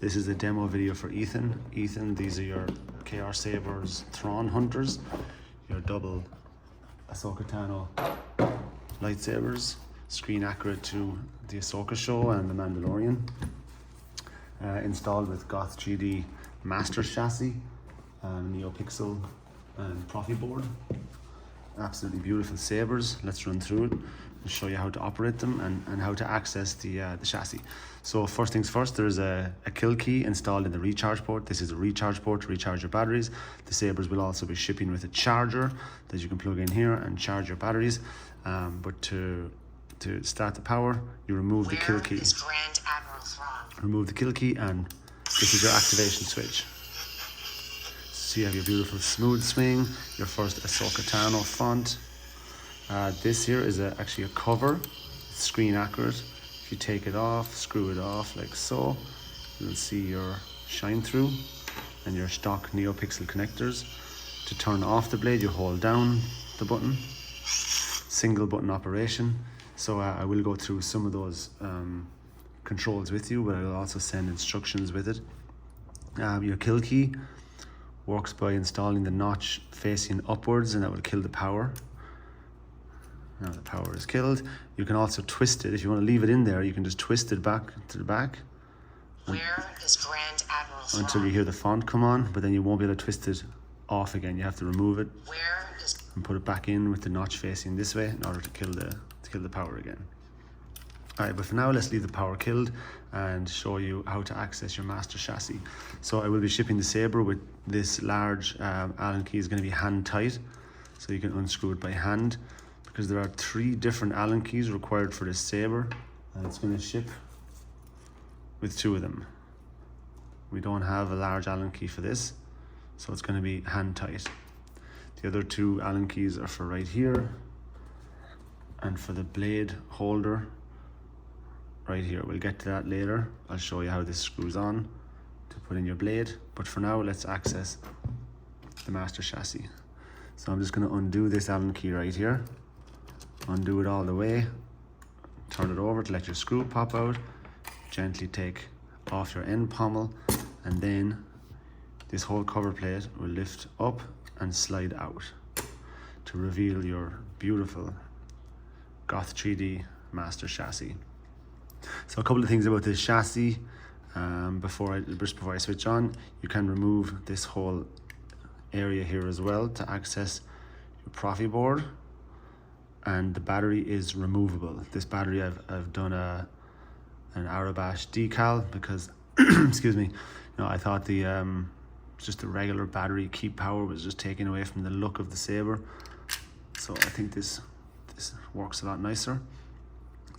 This is a demo video for Ethan. Ethan, these are your KR Sabers Thrawn Hunters, your double Ahsoka Tano lightsabers, screen accurate to the Ahsoka show and the Mandalorian. Installed with Goth 3D Master chassis, NeoPixel and ProffieBoard. Absolutely beautiful sabers. Let's run through it and show you how to operate them and how to access the chassis. So first things first, there's a kill key installed in the recharge port. This is a recharge port to recharge your batteries. The sabers will also be shipping with a charger that you can plug in here and charge your batteries. But to start the power, you remove the kill key. Remove the kill key and this is your activation switch. So you have your beautiful smooth swing, your first Ahsoka Tano font. This here is actually a cover, screen accurate. If you take it off, screw it off like so, you'll see your shine through and your stock NeoPixel connectors. To turn off the blade, you hold down the button. Single button operation. So I will go through some of those controls with you, but I'll also send instructions with it. Your kill key works by installing the notch facing upwards, and that will kill the power. Now the power is killed. You can also twist it. If you want to leave it in there, you can just twist it back to the back. Where is Grand Admiral Thrawn? Until you hear the font come on, but then you won't be able to twist it off again. You have to remove it and put it back in with the notch facing this way in order to kill the power again. Alright, but for now let's leave the power killed and show you how to access your master chassis. So I will be shipping the saber with this large Allen key. Is going to be hand tight, so you can unscrew it by hand, because there are 3 different Allen keys required for this saber, and it's going to ship with 2 of them. We don't have a large Allen key for this, so it's going to be hand tight. The other 2 Allen keys are for right here and for the blade holder right here. We'll get to that later. I'll show you how this screws on to put in your blade, but for now let's access the master chassis. So I'm just going to undo this Allen key right here, undo it all the way, turn it over to let your screw pop out, gently take off your end pommel, and then this whole cover plate will lift up and slide out to reveal your beautiful Goth 3D master chassis. So a couple of things about this chassis before I switch on. You can remove this whole area here as well to access your ProffieBoard, and the battery is removable. This battery I've done an aurebesh decal because excuse me, I thought just the regular battery keep power was just taken away from the look of the saber. So I think this works a lot nicer.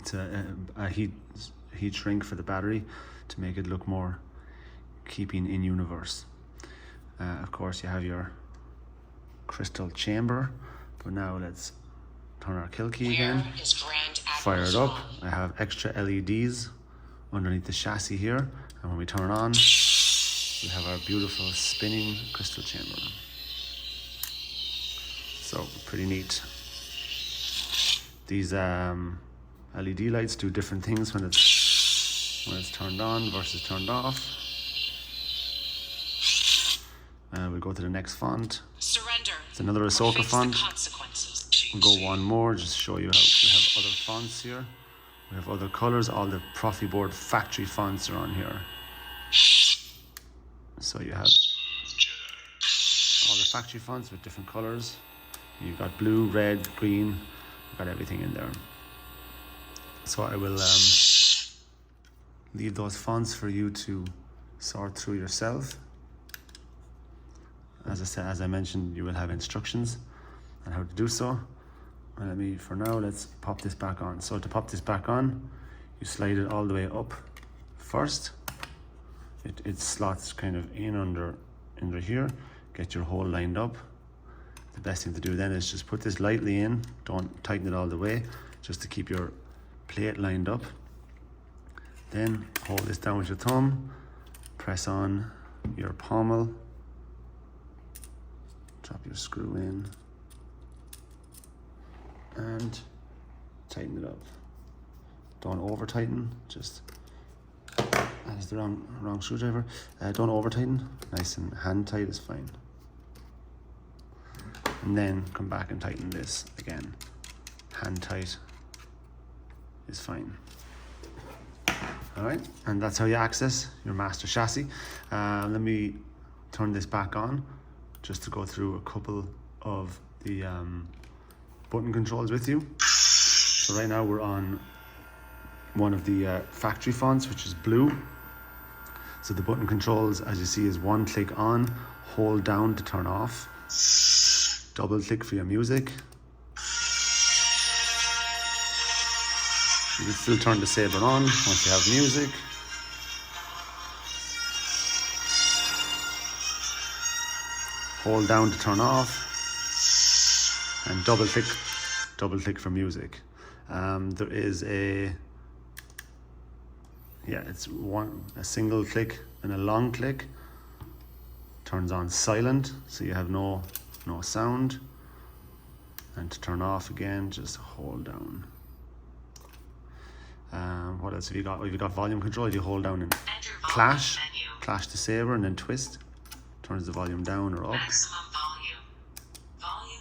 It's a heat shrink for the battery to make it look more keeping in universe. Of course you have your crystal chamber, but now let's turn our kill key again, fire it up. I have extra LEDs underneath the chassis here, and when we turn it on, we have our beautiful spinning crystal chamber. So pretty neat. These LED lights do different things when it's turned on versus turned off. We'll go to the next font. Surrender. It's another Ahsoka font. We'll go one more, just show you how we have other fonts here. We have other colors. All the ProffieBoard factory fonts are on here. So you have all the factory fonts with different colors. You've got blue, red, green. You've got everything in there. So I will leave those fonts for you to sort through yourself. As I mentioned, you will have instructions on how to do so. And for now, let's pop this back on. So to pop this back on, you slide it all the way up first. It slots kind of in under here. Get your hole lined up. The best thing to do then is just put this lightly in. Don't tighten it all the way, just to keep your plate lined up. Then hold this down with your thumb. Press on your pommel. Drop your screw in. And tighten it up. Don't over tighten, just That's the wrong screwdriver. Don't over tighten. Nice and hand tight is fine. And then come back and tighten this again. Hand tight is fine. All right, and that's how you access your master chassis. Let me turn this back on just to go through a couple of the button controls with you. So right now we're on one of the factory fonts, which is blue. So the button controls, as you see, is one click on, hold down to turn off, double click for your music. You can still turn the Saber on once you have music. Hold down to turn off, and double click for music. There is it's a single click and a long click. Turns on silent, so you have no sound. And to turn off again, just hold down. What else have you got? You've got volume control. You hold down and clash the Saber, and then twist. Turns the volume down or up. Maximum volume.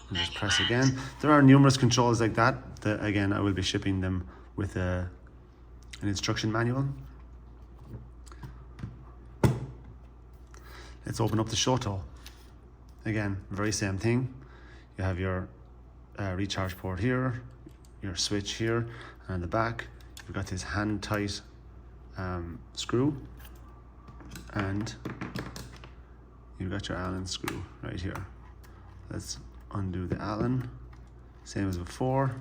And just press again. There are numerous controls like that. Again, I will be shipping them with an instruction manual. Let's open up the Ahch-To. Again, very same thing. You have your recharge port here, your switch here, and at the back you've got this hand tight screw, and you've got your Allen screw right here. Let's undo the Allen. Same as before.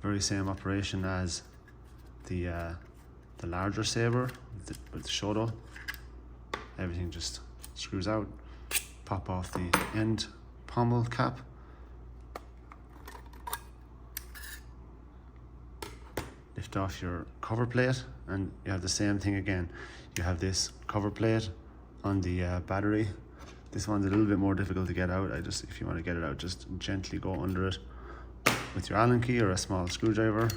Very same operation as the larger Saber with the Ahch-To. Everything just screws out. Pop off the end pommel cap. Lift off your cover plate, and you have the same thing again. You have this cover plate on the battery. This one's a little bit more difficult to get out. If you want to get it out, just gently go under it with your Allen key or a small screwdriver.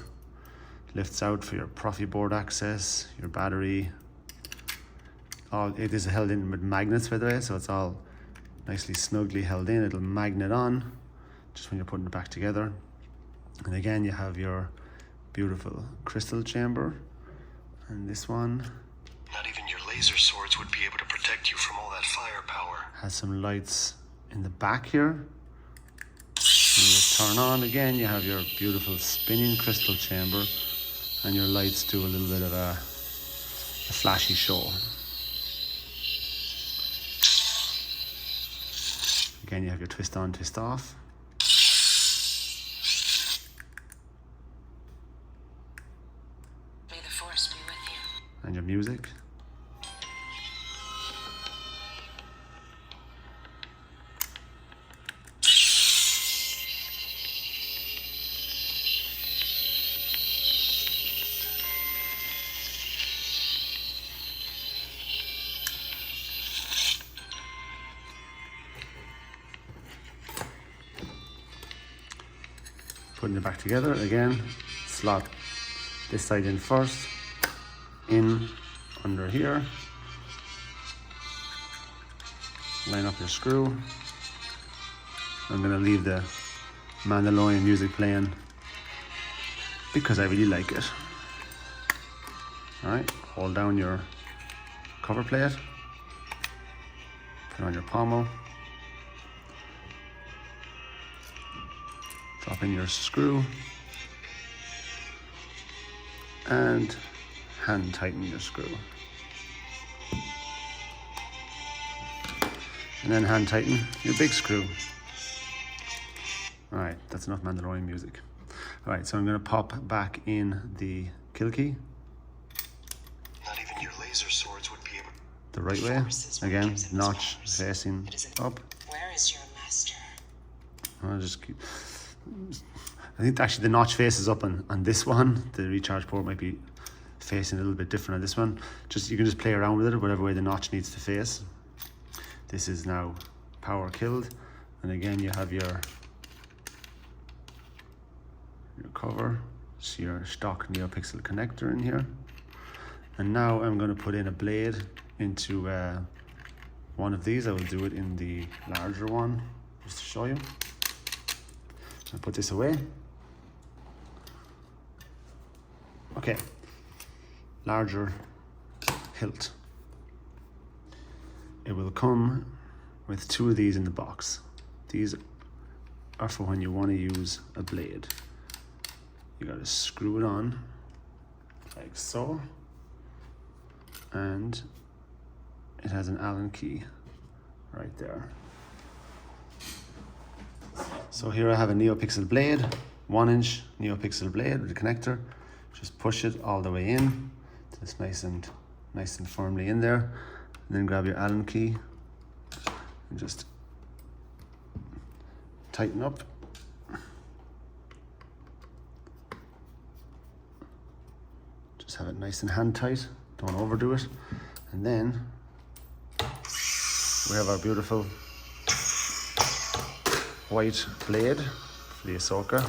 Lifts out for your ProffieBoard access, your battery. It is held in with magnets, by the way, so it's all nicely snugly held in. It'll magnet on just when you're putting it back together. And again, you have your beautiful crystal chamber, and this one, not even your laser swords would be able to protect you from all that firepower. Has some lights in the back here. And you turn on again, you have your beautiful spinning crystal chamber, and your lights do a little bit of a flashy show. Again, you have your twist on, twist off. May the force be with you. And your music. Putting it back together again, slot this side in first, in under here, line up your screw. I'm going to leave the Mandalorian music playing because I really like it. Alright, hold down your cover plate, put on your pommel, drop in your screw, and hand tighten your screw. And then hand tighten your big screw. Alright, that's enough Mandalorian music. Alright, so I'm going to pop back in the kill key. Not even your laser swords would be able. The right way. Again, notch facing up. Where is your master? I'll just keep. I think actually the notch faces up on this one. The recharge port might be facing a little bit different on this one. You can just play around with it, whatever way the notch needs to face. This is now power killed, and again you have your cover. So your stock NeoPixel connector in here, And now I'm going to put in a blade into one of these. I will do it in the larger one, just to show you. I'll put this away. Okay, larger hilt. It will come with 2 of these in the box. These are for when you want to use a blade. You got to screw it on like so, and it has an Allen key right there. So here I have a NeoPixel blade, 1-inch NeoPixel blade with a connector. Just push it all the way in. It's nice and firmly in there. And then grab your Allen key and just tighten up. Just have it nice and hand tight. Don't overdo it. And then we have our beautiful white blade for the Ahsoka.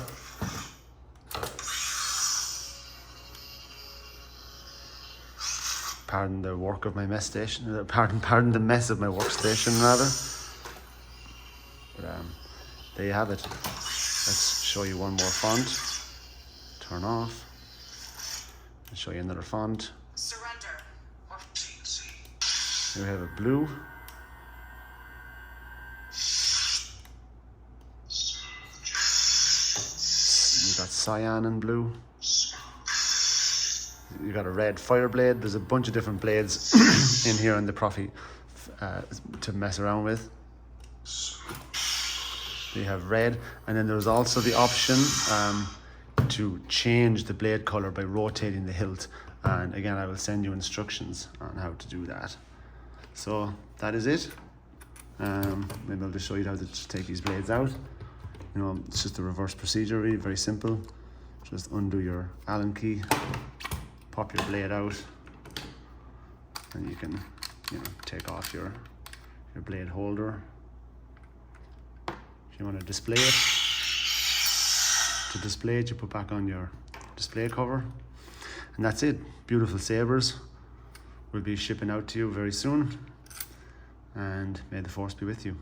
Pardon the work of my mess station. Pardon the mess of my workstation, rather. But there you have it. Let's show you one more font. Turn off. I'll show you another font. Surrender. Here we have a blue. You got cyan and blue. You got a red fire blade. There's a bunch of different blades in here on the Proffie to mess around with. You have red, and then there's also the option to change the blade color by rotating the hilt. And again, I will send you instructions on how to do that. So that is it. Maybe I'll just show you how to take these blades out. You know, it's just a reverse procedure, really very simple. Just undo your Allen key, pop your blade out, and you can, you know, take off your blade holder. If you want to display it, you put back on your display cover, and that's it. Beautiful sabers will be shipping out to you very soon, and may the force be with you.